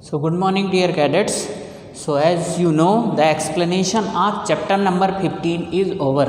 So good morning dear cadets. So as you know, the explanation of chapter number 15 is over.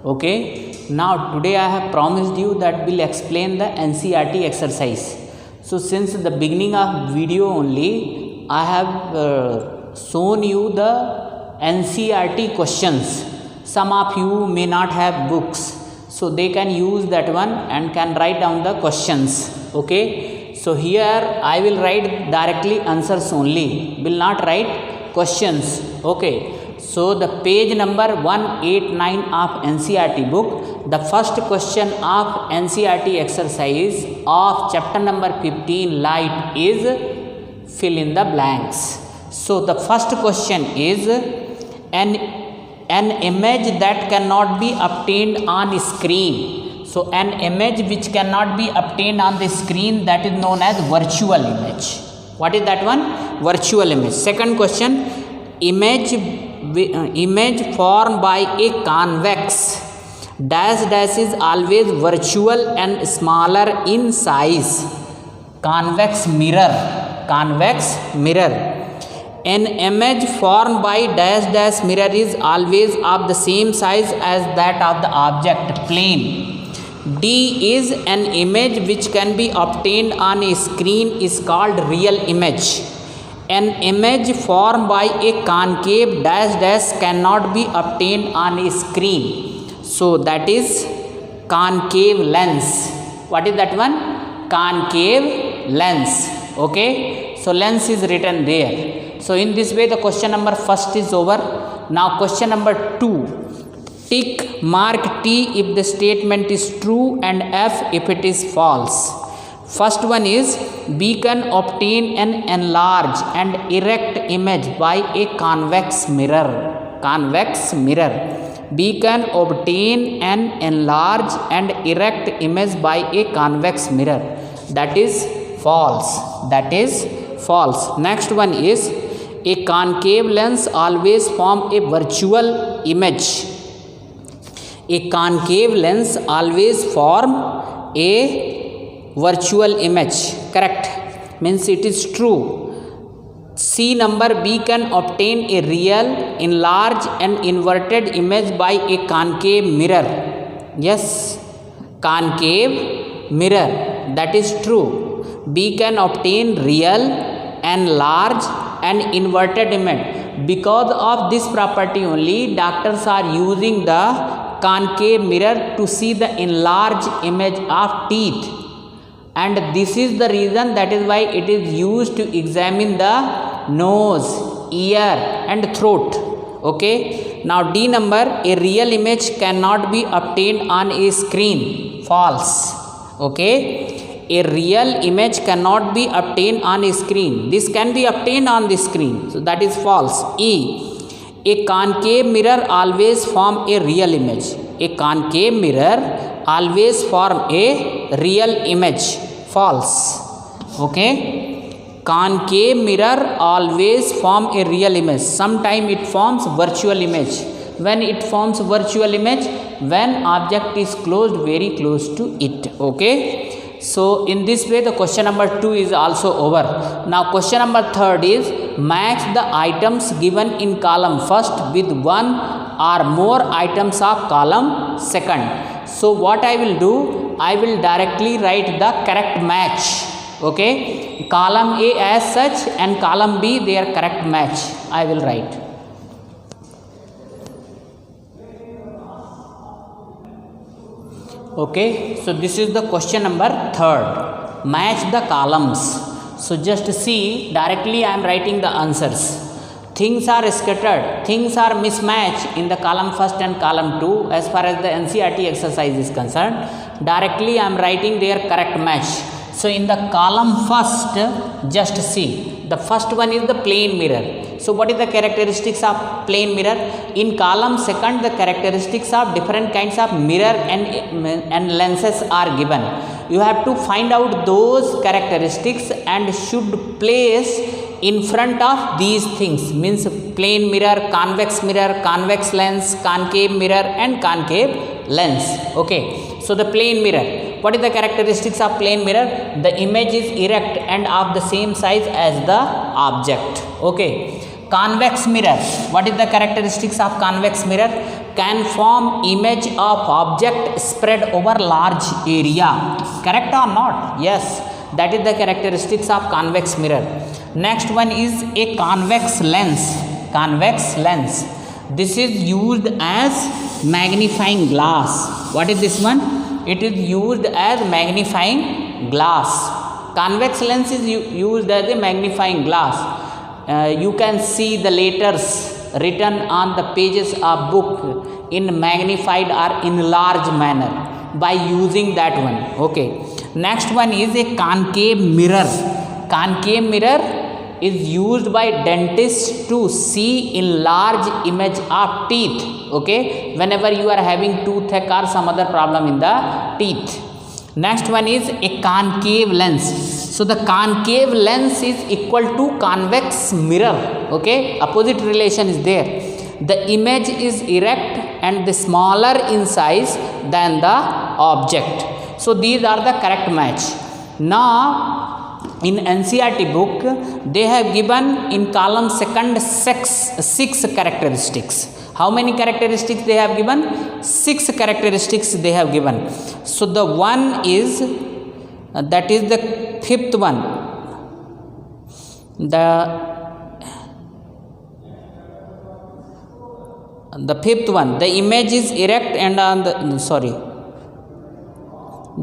Okay. Now today I have promised you that we'll explain the NCERT exercise. So since the beginning of video only, I have shown you the NCERT questions. Some of you may not have books, so they can use that one and can write down the questions. Okay. So here I will write directly answers only, will not write questions. Okay. So the page number 189 of NCERT book, the first question of NCERT exercise of chapter number 15 light is fill in the blanks. So the first question is an image that cannot be obtained on screen. So an image which cannot be obtained on the screen, that is known as virtual image. What is that one? Virtual image. Second question, image formed by a convex dash is always virtual and smaller in size. Convex mirror. An image formed by dash mirror is always of the same size as that of the object plane. D is an image which can be obtained on a screen is called real image. An image formed by a concave dash cannot be obtained on a screen. So that is concave lens. What is that one? Concave lens. Okay. So lens is written there. So in this way the question number first is over. Now question number 2. Tick mark T if the statement is true and F if it is false. First one is we can obtain an enlarged and erect image by a convex mirror. We can obtain an enlarged and erect image by a convex mirror. That is false. Next one is a concave lens always form a virtual image. A concave lens always form a virtual image. Correct. Means it is true. C number, we can obtain a real, enlarged and inverted image by a concave mirror. Yes. Concave mirror. That is true. We can obtain real, enlarged and inverted image. Because of this property only, doctors are using the concave mirror to see the enlarged image of teeth, and this is the reason, that is why it is used to examine the nose, ear and throat. Okay. Now D number, a real image cannot be obtained on a screen. False. Okay. A real image cannot be obtained on a screen. This can be obtained on the screen, so that is false. E, a concave mirror always form a real image. A concave mirror always form a real image. False. Okay. Concave mirror always form a real image. Sometime it forms virtual image. When it forms virtual image, when object is closed very close to it. Okay. So in this way the question number 2 is also over. Now question number 3 is match the items given in column first with one or more items of column second. So what I will do, I will directly write the correct match. Okay. Column A as such and column B their correct match I will write. Okay, so this is the question number 3. Match the columns. So just see, directly I am writing the answers. Things are scattered, things are mismatched in the column first and column 2 as far as the NCERT exercise is concerned. Directly I am writing their correct match. So in the column first, just see, the first one is the plane mirror. So what is the characteristics of plane mirror? In column second, the characteristics of different kinds of mirror and lenses are given. You have to find out those characteristics and should place in front of these things. Means plane mirror, convex lens, concave mirror and concave lens. Okay. So the plane mirror. What is the characteristics of plane mirror? The image is erect and of the same size as the object. Okay. Convex mirror. What is the characteristics of convex mirror? Can form image of object spread over large area. Correct or not? Yes. That is the characteristics of convex mirror. Next one is a convex lens. Convex lens. This is used as magnifying glass. What is this one? It is used as magnifying glass. Convex lens is used as a magnifying glass. You can see the letters written on the pages of book in magnified or enlarged manner by using that one. Okay. Next one is a concave mirror. Concave mirror is used by dentists to see in large image of teeth. Okay, whenever you are having toothache or some other problem in the teeth. Next one is a concave lens. So the concave lens is equal to convex mirror. Okay, opposite relation is there. The image is erect and the smaller in size than the object. So these are the correct match. Now in NCERT book, they have given in column second six characteristics. How many characteristics they have given? 6 characteristics they have given. So the one is, that is the 5th one. The 5th one, the image is erect and on the, sorry,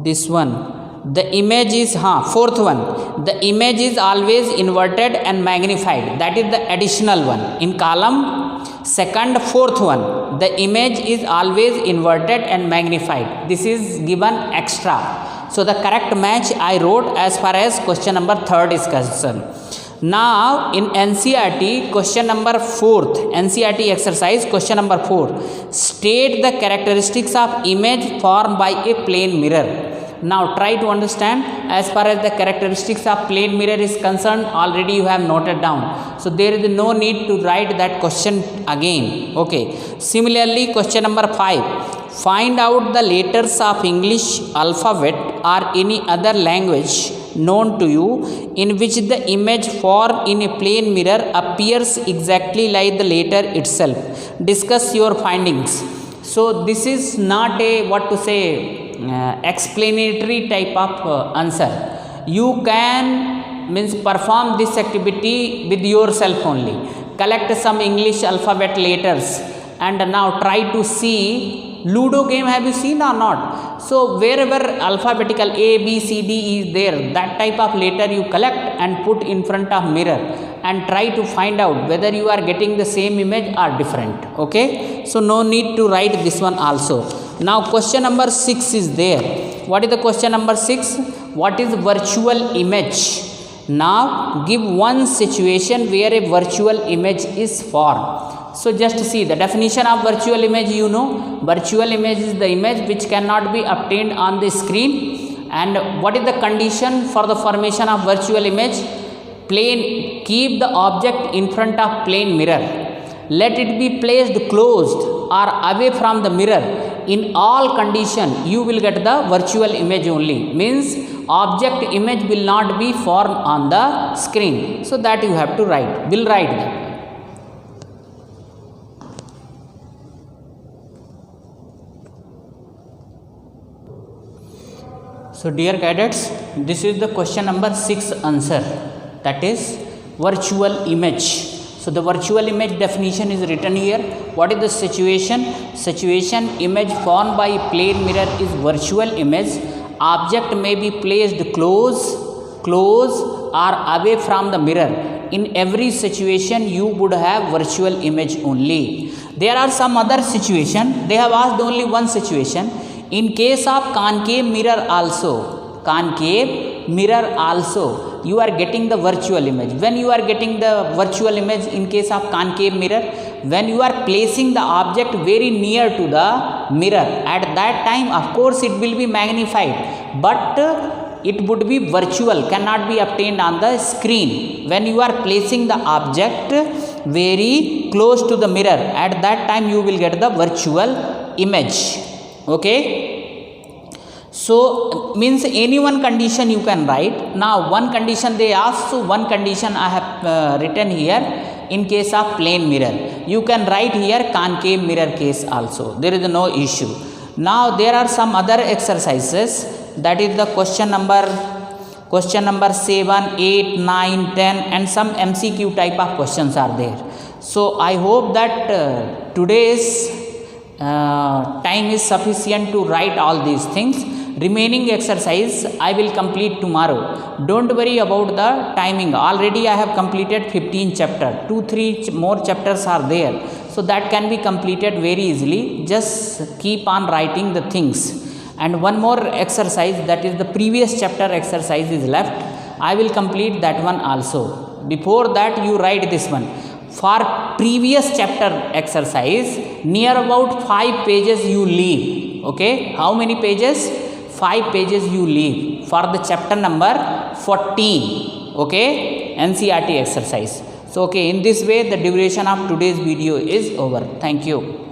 this one. The image is, 4th one, the image is always inverted and magnified. That is the additional one. In column second, 4th one, the image is always inverted and magnified. This is given extra. So the correct match I wrote as far as question number 3rd is concerned. Now in NCERT question number 4th, NCERT exercise question number 4, state the characteristics of image formed by a plane mirror. Now try to understand. As far as the characteristics of plane mirror is concerned, already you have noted down. So there is no need to write that question again. Okay. Similarly, question number 5. Find out the letters of English alphabet or any other language known to you in which the image formed in a plane mirror appears exactly like the letter itself. Discuss your findings. So this is not a, what to say, explanatory type of answer. You can perform this activity with yourself only. Collect some English alphabet letters and now try to see. Ludo game have you seen or not? So wherever alphabetical A, B, C, D is there, that type of letter you collect and put in front of mirror and try to find out whether you are getting the same image or different. Okay, so no need to write this one also. Now question number 6 is there. What is the question number 6? What is virtual image? Now give one situation where a virtual image is formed. So just see the definition of virtual image. You know, virtual image is the image which cannot be obtained on the screen. And what is the condition for the formation of virtual image? Plane, keep the object in front of plane mirror. Let it be placed closed or away from the mirror. In all condition, you will get the virtual image only. Means object image will not be formed on the screen. So that you have to write. Will write that. So dear cadets, this is the question number 6 answer. That is virtual image. So the virtual image definition is written here. What is the situation? Situation, image formed by a plane mirror is virtual image. Object may be placed close or away from the mirror. In every situation you would have virtual image only. There are some other situation. They have asked only one situation. In case of concave mirror also, you are getting the virtual image. When you are getting the virtual image in case of concave mirror, when you are placing the object very near to the mirror, at that time of course it will be magnified, but it would be virtual, cannot be obtained on the screen. When you are placing the object very close to the mirror, at that time you will get the virtual image. Okay. So means any one condition you can write. Now one condition they ask, so one condition I have written here in case of plane mirror. You can write here concave mirror case also. There is no issue. Now there are some other exercises, that is the question number 7, 8, 9, 10 and some MCQ type of questions are there. So I hope that today's time is sufficient to write all these things. Remaining exercise I will complete tomorrow. Don't worry about the timing. Already I have completed 15 chapters. 2-3 more chapters are there. So that can be completed very easily. Just keep on writing the things. And one more exercise, that is the previous chapter exercise is left. I will complete that one also. Before that you write this one. For previous chapter exercise, near about 5 pages you leave. Okay, how many pages? 5 pages you leave for the chapter number 14. Okay, NCERT exercise. So okay, in this way the duration of today's video is over. Thank you.